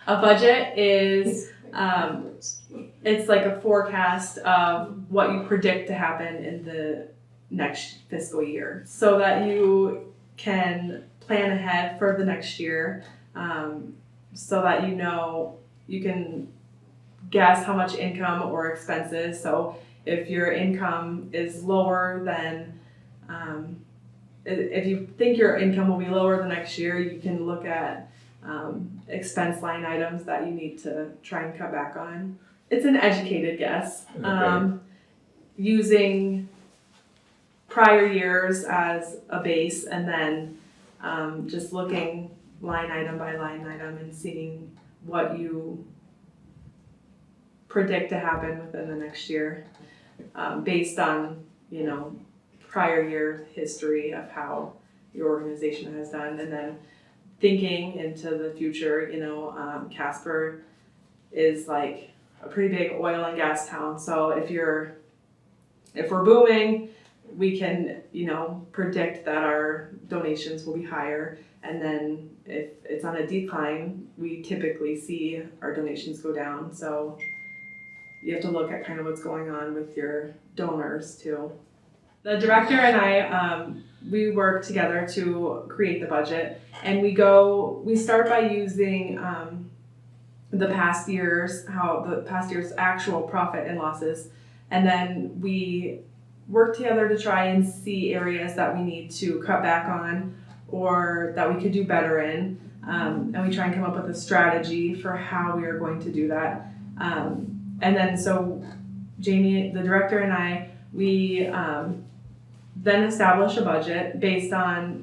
A budget is, it's like a forecast of what you predict to happen in the next fiscal year, so that you can plan ahead for the next year, so that you can guess how much income or expenses. So if your income is lower than, if you think your income will be lower the next year, you can look at expense line items that you need to try and cut back on. It's an educated guess, using prior years as a base, and then just looking line item by line item and seeing what you predict to happen within the next year, based on prior year history of how your organization has done, and then thinking into the future. Casper is like a pretty big oil and gas town, so if we're booming, we can predict that our donations will be higher, and then if it's on a decline, we typically see our donations go down. So you have to look at kind of what's going on with your donors too. The director and I, we work together to create the budget, and we start by using the past year's actual profit and losses, and then we work together to try and see areas that we need to cut back on or that we could do better in, and we try and come up with a strategy for how we are going to do that. And then so Jamie, the director, and I, we then establish a budget based on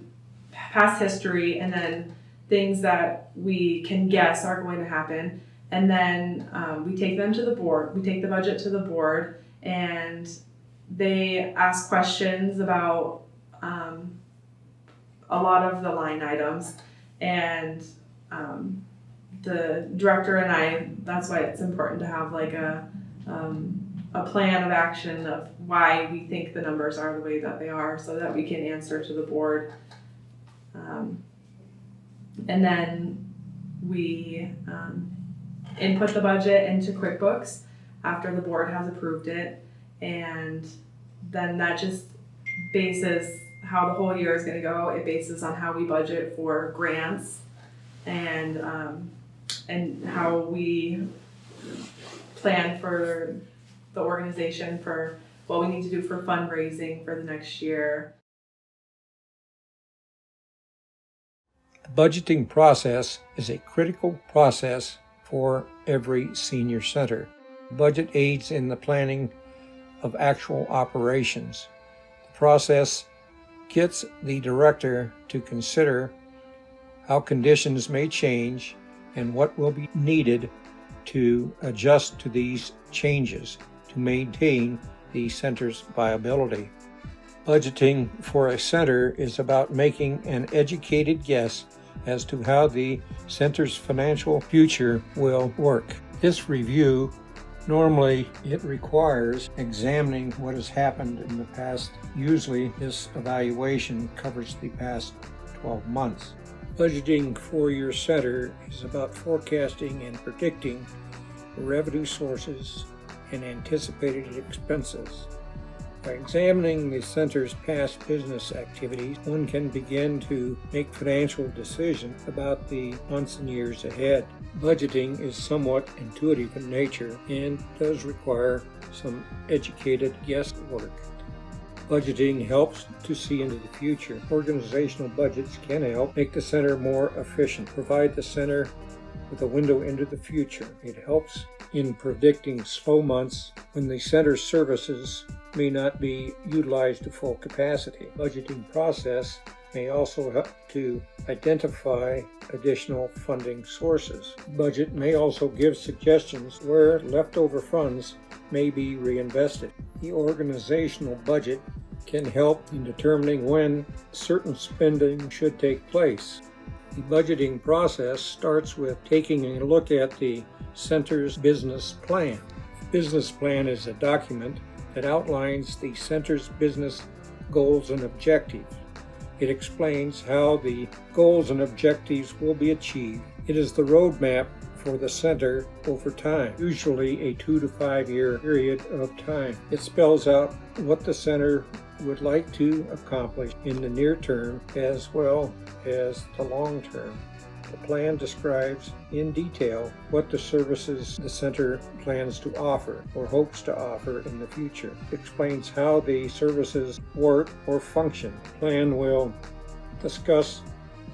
past history and then things that we can guess are going to happen. And then we take them to the board. We take the budget to the board, and they ask questions about a lot of the line items. And the director and I, that's why it's important to have like a plan of action of why we think the numbers are the way that they are, so that we can answer to the board. And then we input the budget into QuickBooks after the board has approved it, and then that just bases how the whole year is going to go. It bases on how we budget for grants and how we plan for the organization for what we need to do for fundraising for the next year. The budgeting process is a critical process for every senior center. Budget aids in the planning of actual operations. The process gets the director to consider how conditions may change and what will be needed to adjust to these changes to maintain the center's viability. Budgeting for a center is about making an educated guess as to how the center's financial future will work. This review, normally it requires examining what has happened in the past. Usually this evaluation covers the past 12 months. Budgeting for your center is about forecasting and predicting revenue sources and anticipated expenses. By examining the center's past business activities, one can begin to make financial decisions about the months and years ahead. Budgeting is somewhat intuitive in nature and does require some educated guesswork. Budgeting helps to see into the future. Organizational budgets can help make the center more efficient, provide the center with a window into the future. It helps in predicting slow months when the center's services may not be utilized to full capacity. Budgeting process may also help to identify additional funding sources. Budget may also give suggestions where leftover funds may be reinvested. The organizational budget can help in determining when certain spending should take place. The budgeting process starts with taking a look at the center's business plan. The business plan is a document that outlines the center's business goals and objectives. It explains how the goals and objectives will be achieved. It is the roadmap for the center over time, usually a 2 to 5 year period of time. It spells out what the center would like to accomplish in the near term as well as the long term. The plan describes in detail what the services the center plans to offer or hopes to offer in the future. It explains how the services work or function. The plan will discuss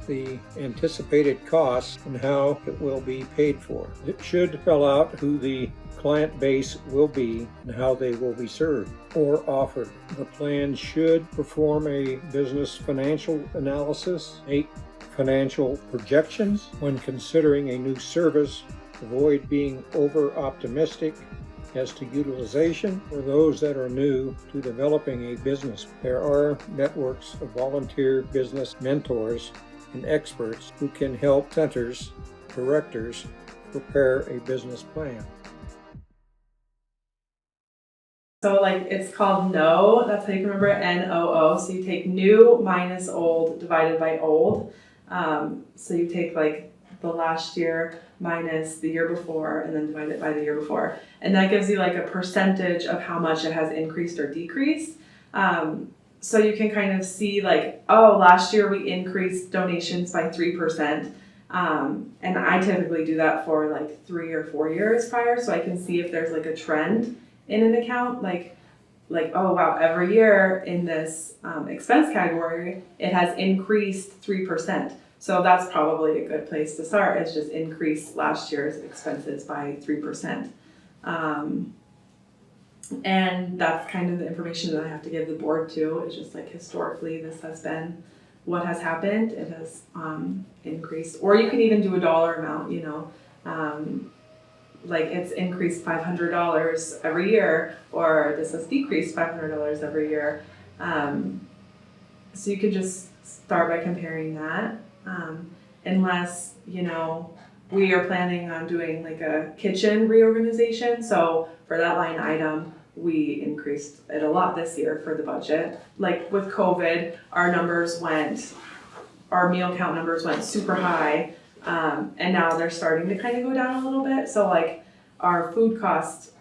the anticipated costs and how it will be paid for. It should spell out who the client base will be and how they will be served or offered. The plan should perform a business financial analysis, make financial projections when considering a new service, avoid being over-optimistic as to utilization for those that are new to developing a business. There are networks of volunteer business mentors and experts who can help centers, directors prepare a business plan. So like it's called NOO, that's how you can remember it, NOO. So you take new minus old divided by old. So you take like the last year minus the year before and then divide it by the year before. And that gives you like a percentage of how much it has increased or decreased. So you can kind of see like, oh, last year we increased donations by 3%. And I typically do that for like 3 or 4 years prior. So I can see if there's like a trend in an account, like, oh wow, every year in this expense category, it has increased 3%. So that's probably a good place to start, is just increase last year's expenses by 3%. And that's kind of the information that I have to give the board too. It's just like historically this has been what has happened. It has increased, or you can even do a dollar amount, you know, like it's increased $500 every year, or this has decreased $500 every year. So you could just start by comparing that, unless, you know, we are planning on doing like a kitchen reorganization. So for that line item, we increased it a lot this year for the budget. Like with COVID, our meal count numbers went super high. And now they're starting to kind of go down a little bit. So like our food costs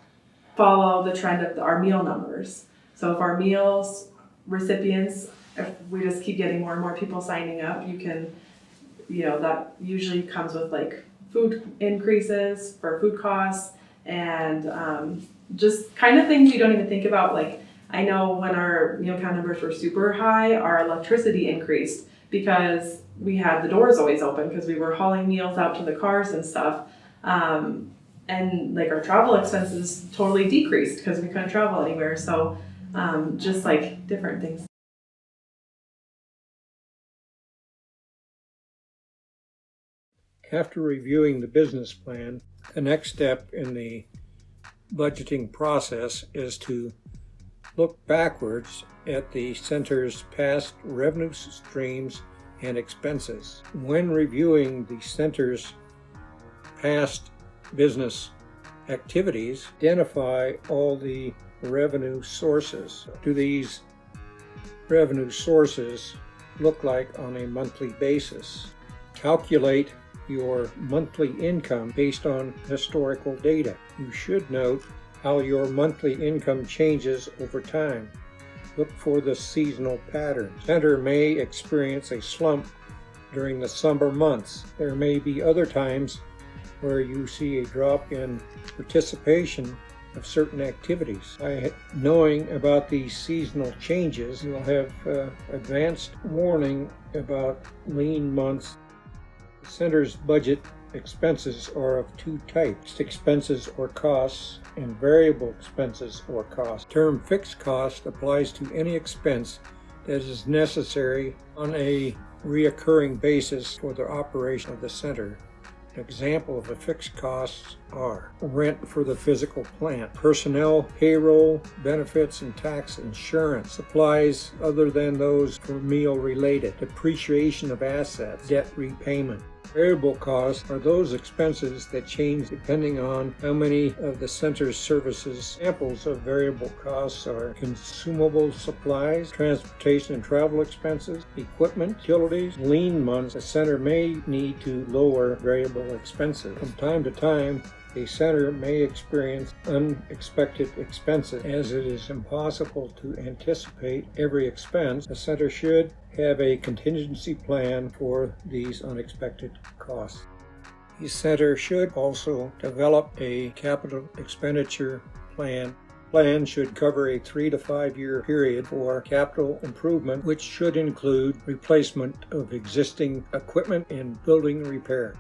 follow the trend of our meal numbers. So if our meals recipients, if we just keep getting more and more people signing up, you can, you know, that usually comes with like food increases for food costs and just kind of things you don't even think about. Like I know when our meal count numbers were super high, our electricity increased because we had the doors always open because we were hauling meals out to the cars and stuff. And like our travel expenses totally decreased because we couldn't travel anywhere. So just like different things. After reviewing the business plan, the next step in the budgeting process is to look backwards at the center's past revenue streams and expenses. When reviewing the center's past business activities, identify all the revenue sources. Do these revenue sources look like on a monthly basis? Calculate your monthly income based on historical data. You should note how your monthly income changes over time. Look for the seasonal patterns. Center may experience a slump during the summer months. There may be other times where you see a drop in participation of certain activities. By knowing about these seasonal changes, you'll have advanced warning about lean months. The center's budget expenses are of two types: fixed expenses or costs and variable expenses or costs. The term fixed cost applies to any expense that is necessary on a reoccurring basis for the operation of the center. An example of a fixed costs are rent for the physical plant, personnel, payroll, benefits and tax insurance, supplies other than those for meal related, depreciation of assets, debt repayment. Variable costs are those expenses that change depending on how many of the center's services. Examples of variable costs are consumable supplies, transportation and travel expenses, equipment, utilities, lean months. The center may need to lower variable expenses. From time to time, a center may experience unexpected expenses. As it is impossible to anticipate every expense, a center should have a contingency plan for these unexpected costs. The center should also develop a capital expenditure plan. Plan should cover a 3 to 5 year period for capital improvement, which should include replacement of existing equipment and building repair.